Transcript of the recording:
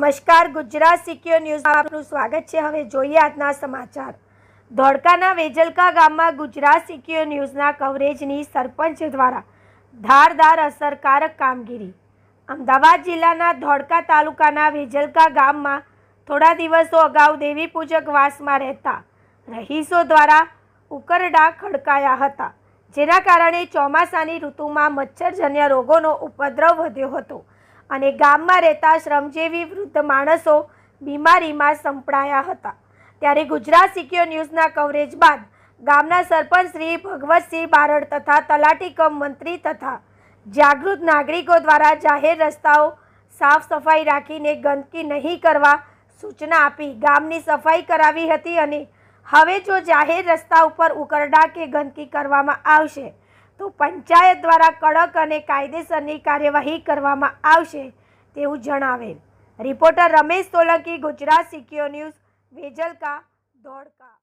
નમસ્કાર, ગુજરાત સિક્યોર ન્યૂઝમાં આપનું સ્વાગત છે। હવે જોઈએ આજના સમાચાર। ધોળકાના વેજલકા ગામમાં ગુજરાત સિક્યોર ન્યૂઝના કવરેજની સરપંચ દ્વારા ધારદાર અસરકારક કામગીરી। અમદાવાદ જિલ્લાના ધોળકા તાલુકાના વેજલકા ગામમાં થોડા દિવસો અગાઉ દેવી પૂજક વાસમાં રહેતા રહીશો દ્વારા ઉકરડા ખડકાયા હતા, જેના કારણે ચોમાસાની ઋતુમાં મચ્છરજન્ય રોગોનો ઉપદ્રવ વધ્યો હતો અને ગામમાં રહેતા શ્રમજીવી વૃદ્ધ માણસો બીમારીમાં સંપડાયા હતા। ત્યારે ગુજરાત સિક્યોર ન્યૂઝના કવરેજ બાદ ગામના સરપંચ શ્રી ભગવતસિંહ બારડ તથા તલાટી કમ મંત્રી તથા જાગૃત નાગરિકો દ્વારા જાહેર રસ્તાઓ સાફ સફાઈ રાખીને ગંદકી નહીં કરવા સૂચના આપી ગામની સફાઈ કરાવી હતી અને હવે જો જાહેર રસ્તા ઉપર ઉકરડા કે ગંદકી કરવામાં આવશે તો પંચાયત દ્વારા કડક અને કાયદેસરની કાર્યવાહી કરવામાં આવશે તેવું જણાવેલ। Reporter Ramesh Solanki, Gujarat secure news, Vejalka, Dholka.